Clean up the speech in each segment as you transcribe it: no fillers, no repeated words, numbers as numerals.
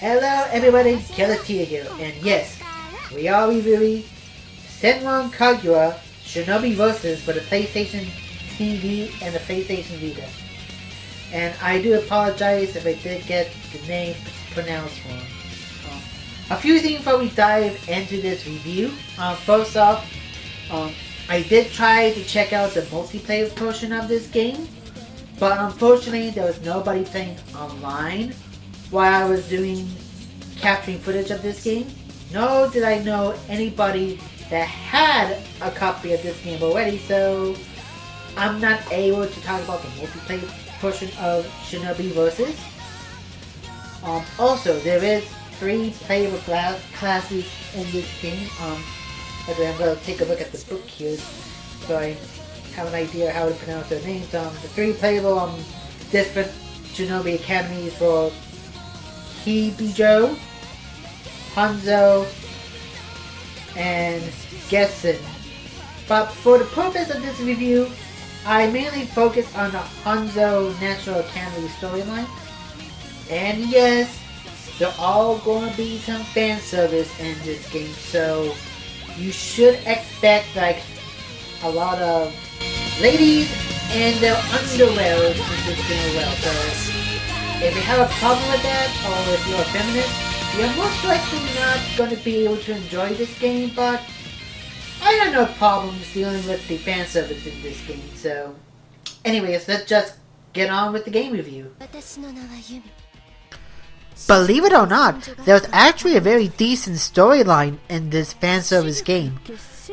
Hello everybody, Killatia here, and yes, we are reviewing Senran Kagura Shinovi Versus for the PlayStation TV and the PlayStation Vita. And I do apologize if I did get the name pronounced wrong. A few things before we dive into this review. First off, I did try to check out the multiplayer portion of this game, but unfortunately there was nobody playing online while I was capturing footage of this game. Nor did I know anybody that had a copy of this game already, so I'm not able to talk about the multiplayer portion of Shinobi Versus. Also, there is 3 playable classes in this game. I'm going to take a look at the book here so I have an idea how to pronounce their names. The 3 playable different Shinobi academies for Hibijo, Hanzo, and Gessen. But for the purpose of this review, I mainly focus on the Hanzo National Academy storyline. And yes, there are going to be some fan service in this game, so you should expect like a lot of ladies and their underwear in this game as well. So if you have a problem with that, or if you're a feminist, you're most likely not going to be able to enjoy this game, but I have no problems dealing with the fan service in this game. So anyways, let's just get on with the game review. Believe it or not, there's actually a very decent storyline in this fan service game.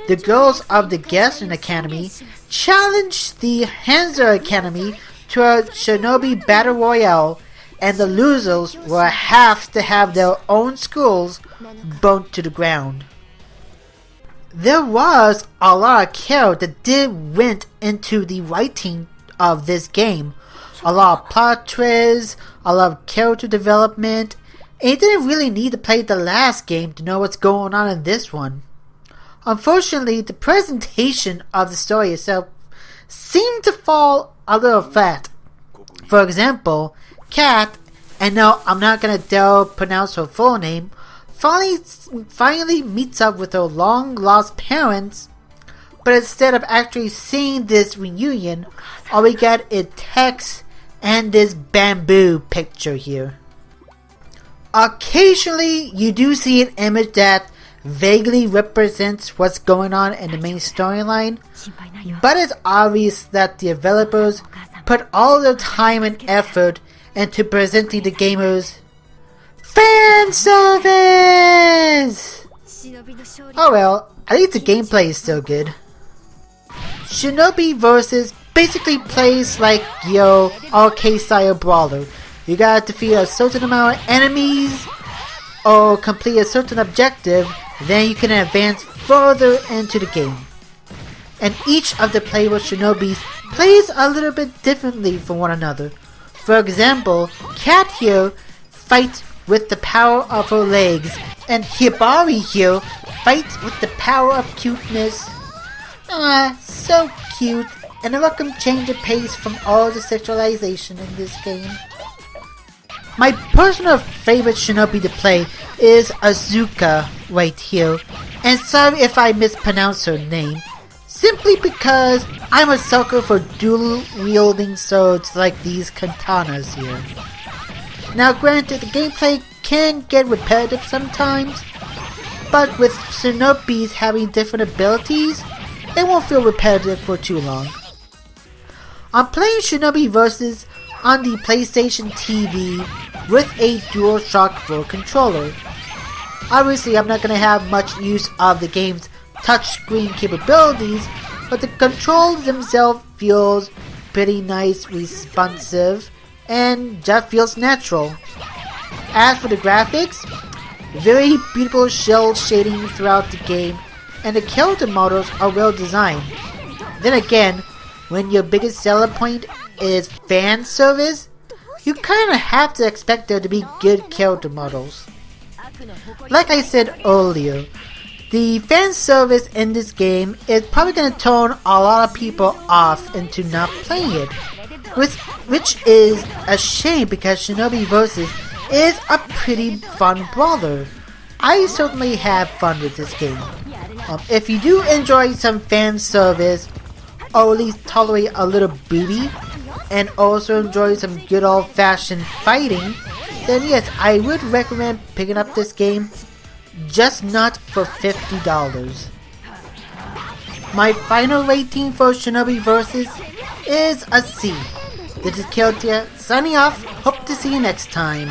The girls of the Gessen Academy challenged the Hanzo Academy to a Shinobi Battle Royale, and the losers will have to have their own schools burnt to the ground. There was a lot of care that went into the writing of this game. A lot of plot twists, a lot of character development, and you didn't really need to play the last game to know what's going on in this one. Unfortunately, the presentation of the story itself seemed to fall a little flat. For example, Kat, and no, I'm not going to dare pronounce her full name, finally meets up with her long-lost parents, but instead of actually seeing this reunion, all we get is text and this bamboo picture here. Occasionally, you do see an image that vaguely represents what's going on in the main storyline, but it's obvious that the developers put all their time and effort into presenting the gamers fan service! Oh well, at least the gameplay is still good. Shinobi Versus basically plays like your arcade style brawler. You gotta defeat a certain amount of enemies or complete a certain objective, then you can advance further into the game. And each of the playable Shinobis plays a little bit differently from one another. For example, Kat here fights with the power of her legs, and Hibari here fights with the power of cuteness. So cute, and a welcome change of pace from all the sexualization in this game. My personal favorite Shinobi to play is Azuka right here, and sorry if I mispronounce her name, simply because I'm a sucker for dual wielding swords like these katanas here. Now granted, the gameplay can get repetitive sometimes, but with Shinobis having different abilities, it won't feel repetitive for too long. I'm playing Shinobi Versus on the PlayStation TV with a DualShock 4 controller. Obviously, I'm not going to have much use of the game's touchscreen capabilities, but the controls themselves feels pretty nice, responsive, and just feels natural. As for the graphics, very beautiful shell shading throughout the game, and the character models are well designed. Then again, when your biggest selling point is fan service, you kinda have to expect there to be good character models. Like I said earlier, the fan service in this game is probably gonna turn a lot of people off into not playing it, which is a shame because Shinobi Versus is a pretty fun brawler. I certainly have fun with this game. If you do enjoy some fan service, or at least tolerate a little booty, and also enjoy some good old-fashioned fighting, then yes, I would recommend picking up this game, just not for $50. My final rating for Shinobi Versus is a C. This is Killatia signing off. Hope to see you next time.